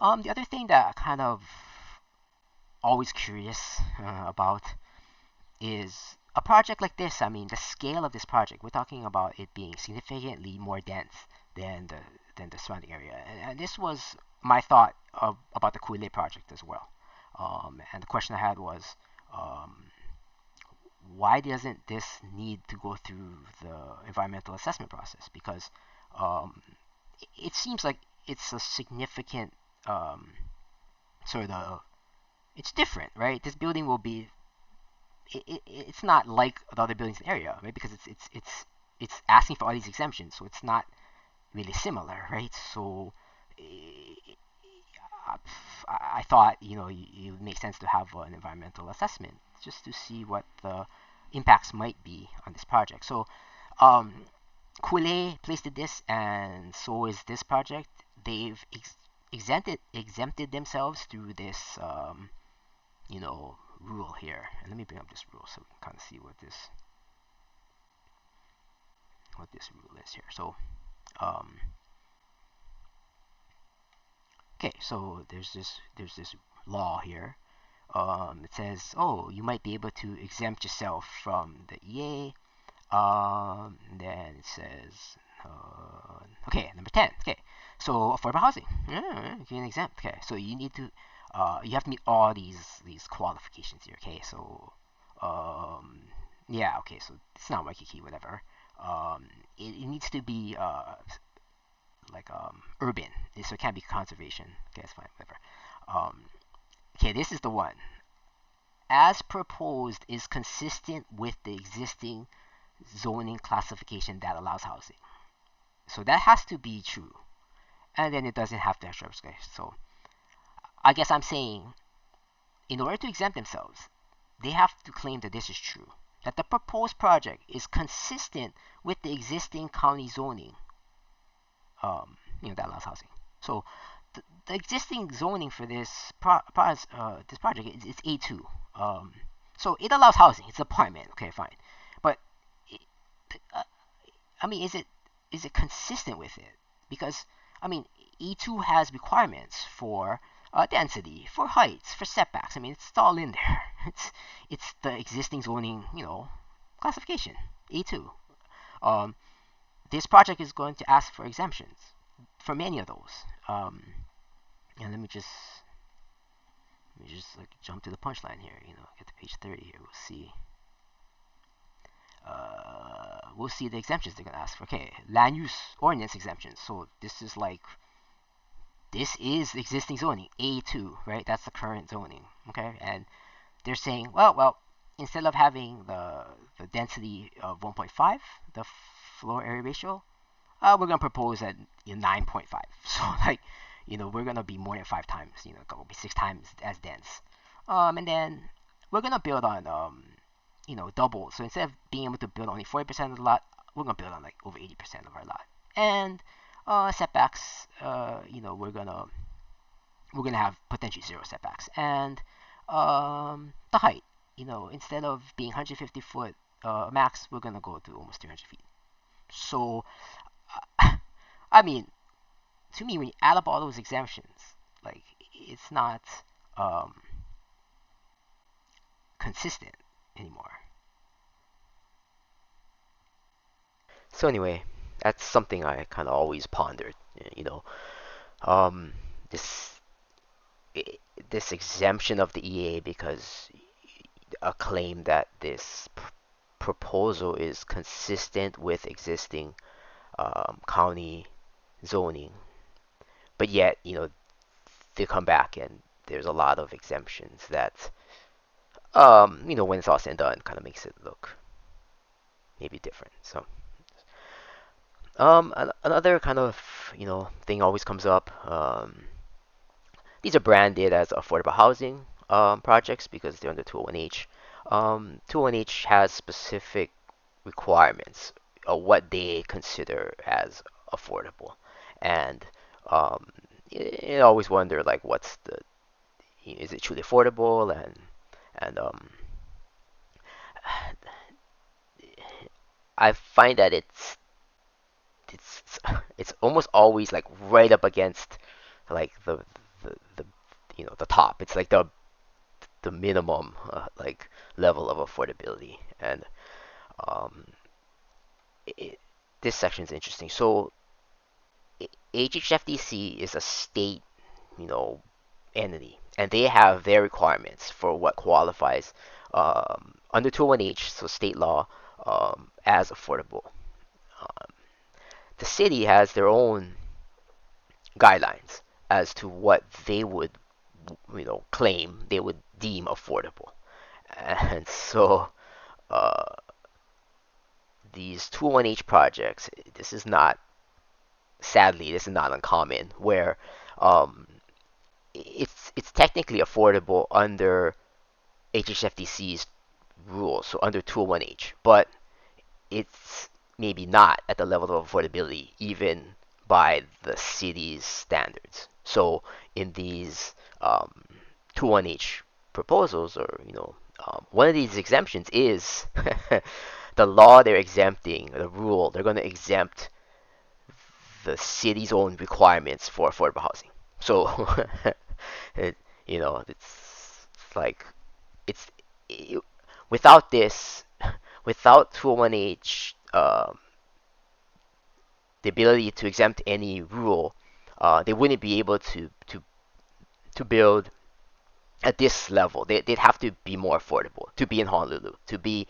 The other thing that I kind of always curious about is a project like this. I mean, the scale of this project. We're talking about it being significantly more dense than the surrounding area, and this was my thought about the Kuile project as well. And the question I had was, um, why doesn't this need to go through the environmental assessment process? Because um, it seems like it's a significant um, sort of it's different, right? This building will be it's not like the other buildings in the area, right? Because it's asking for all these exemptions, so it's not really similar, right? So eh, I thought it would make sense to have an environmental assessment just to see what the impacts might be on this project. So um, Kule placed this, and so is this project. They've exempted themselves through this rule here. And let me bring up this rule so we can kind of see what this rule is here. So um, okay, so there's this law here. It says, oh, you might be able to exempt yourself from the EA. Then it says, okay, number 10. Okay, so affordable housing, you can exempt. Okay, so you have to meet all these qualifications here. Okay, so um, yeah, okay, so it's not Waikiki, whatever. Um, it needs to be like urban, so it can't be conservation. Okay, that's fine, whatever. Um, okay, this is the one. As proposed is consistent with the existing zoning classification that allows housing. So that has to be true. And then it doesn't have to have shrub space. So I guess I'm saying in order to exempt themselves, they have to claim that this is true. That the proposed project is consistent with the existing county zoning that allows housing. So the existing zoning for this project is A2. So it allows housing. It's apartment. Okay, fine. But it, uh, I mean, is it consistent with it? Because I mean, E2 has requirements for density, for heights, for setbacks. I mean, it's all in there. It's the existing zoning, classification E2. Um, this project is going to ask for exemptions for many of those. And let me just like jump to the punchline here. Get to page 30 here. We'll see the exemptions they're gonna ask for. Okay, land use ordinance exemptions. So this is existing zoning A2, right? That's the current zoning. Okay, and they're saying, well, instead of having the density of 1.5, the floor area ratio, we're gonna propose at 9.5. So we're gonna be more than 5 times. Gonna be 6 times as dense. And then we're gonna build on double. So instead of being able to build only 40% of the lot, we're gonna build on like over 80% of our lot. And setbacks, we're gonna have potentially zero setbacks. And the height, instead of being 150 foot max, we're gonna go to almost 300 feet. So, I mean, to me, when you add up all those exemptions, like it's not um, consistent anymore. So anyway, that's something I kind of always pondered. You know, um, this this exemption of the EA because a claim that this proposal is consistent with existing county zoning, but yet they come back and there's a lot of exemptions that when it's all said and done, kind of makes it look maybe different. So another kind of thing always comes up. These are branded as affordable housing projects because they're under 201H. 201H has specific requirements of what they consider as affordable, and um, you always wonder like what's the is it truly affordable and I find that it's it's almost always like right up against like the the top. It's like the minimum like level of affordability. And um, it, this section is interesting. So HHFDC is a state, entity, and they have their requirements for what qualifies under 201H, so state law, as affordable. Um, the city has their own guidelines as to what they would, claim they would deem affordable. And so uh, these 201H projects, sadly, this is not uncommon, where um, it's technically affordable under HHFDC's rules, so under 201H, but it's maybe not at the level of affordability even by the city's standards. So in these 201H proposals, or one of these exemptions is the law they're exempting, the rule they're going to exempt the city's own requirements for affordable housing. So it, it's like it's it, without this, without 201H, the ability to exempt any rule, they wouldn't be able to build at this level. They'd have to be more affordable to be in Honolulu, to be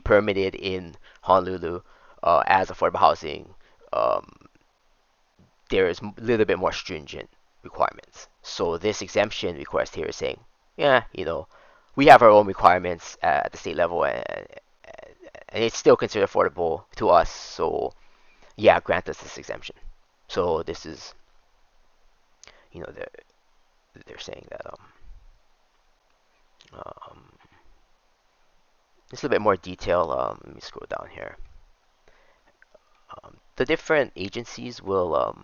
permitted in Honolulu as affordable housing. Um, there's a little bit more stringent requirements. So this exemption request here is saying, yeah, we have our own requirements at the state level, and it's still considered affordable to us. So yeah, grant us this exemption. So this is, they're saying that um, just a little bit more detail. Let me scroll down here. The different agencies will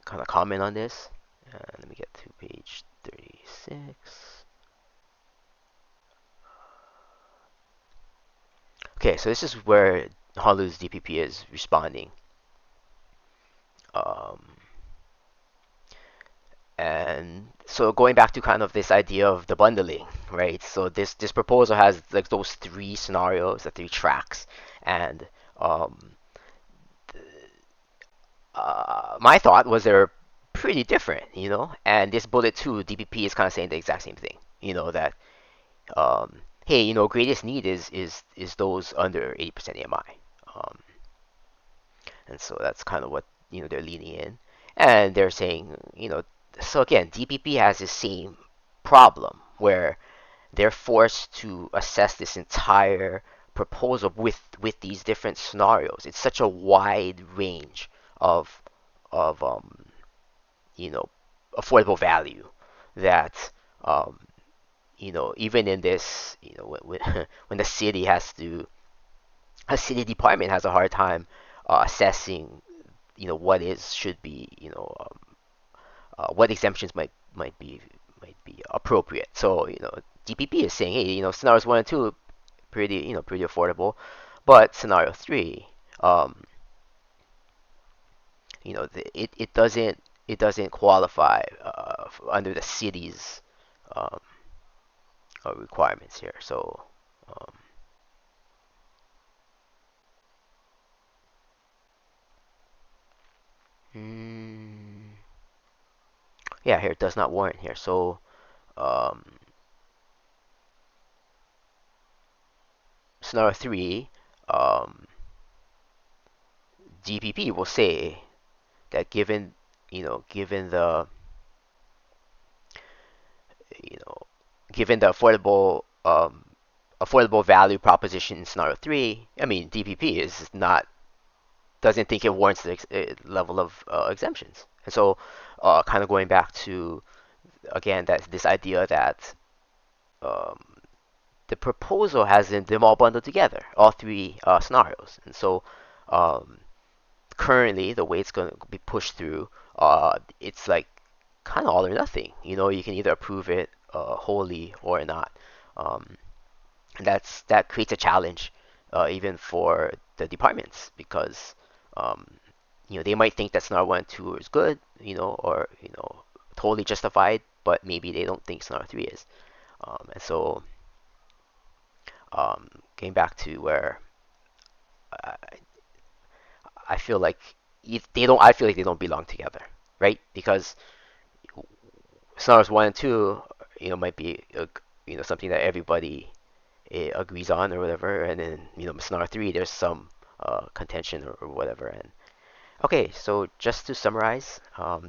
kind of comment on this. Let me get to page 36. Okay, so this is where Honolulu's DPP is responding. Um, and so going back to kind of this idea of the bundling, right? So this proposal has like those three scenarios, the three tracks, and um, my thought was they're pretty different, And this bullet two, DPP is kind of saying the exact same thing, that hey, greatest need is those under 80% AMI. And so that's kind of what they're leaning in, and they're saying, so again, DPP has the same problem where they're forced to assess this entire proposal with these different scenarios. It's such a wide range of of you know affordable value that even in this, when the city has to, a city department has a hard time assessing, what is should be, what exemptions might be appropriate. So DPP is saying, hey, scenarios one and two pretty affordable, but scenario three, um, it doesn't qualify under the city's um, requirements here. So um, mm, yeah, here it does not warrant here. So um, scenario three, um, DPP will say that given the you know given the affordable value proposition in scenario three, I mean DPP is not doesn't think it warrants the level of exemptions. And so, kind of going back to again that this idea that um, the proposal has them all bundled together, all three scenarios. And so, um, currently, the way it's going to be pushed through, it's like kind of all or nothing. You can either approve it wholly or not. Um, and that creates a challenge even for the departments, because um, they might think that scenario one and two is good, or totally justified, but maybe they don't think scenario 3 is. And so getting back to where I, I feel like if they don't, I feel like they don't belong together, right? Because scenarios 1 and 2, might be something that everybody agrees on or whatever, and then scenario 3 there's some contention or whatever. And okay, so just to summarize,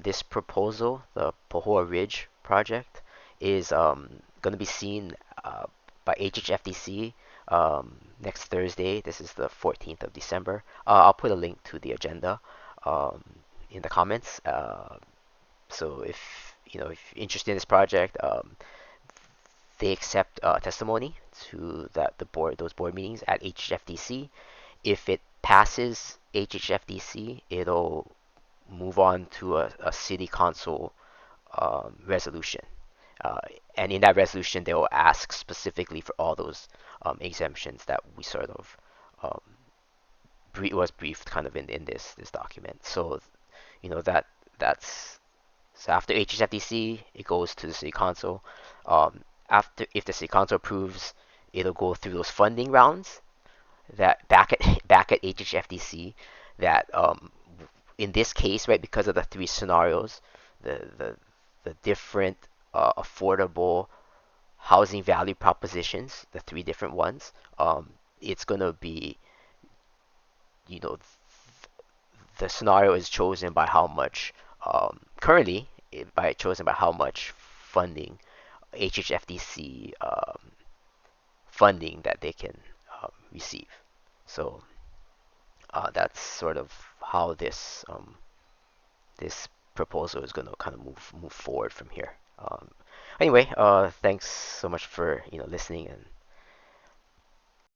this proposal, the Pahoa Ridge project, is going to be seen by HHFDC next Thursday. This is the 14th of December. I'll put a link to the agenda um, in the comments. So if you're interested in this project, they accept testimony to those board meetings at HHFDC. If it passes HHFDC, it'll move on to a city council resolution. Uh, and in that resolution, they will ask specifically for all those exemptions that we sort of um, was briefed kind of in this document. So that's so after HHFDC, it goes to the city council. After if the city council approves, it'll go through those funding rounds that back at HHFDC that in this case, right, because of the three scenarios, the different affordable housing value propositions, the three different ones, it's gonna be, you know, the scenario is chosen by how much currently by chosen by how much funding HHFDC funding that they can receive. So that's sort of how this proposal is going to kind of move forward from here. Anyway, thanks so much for listening, and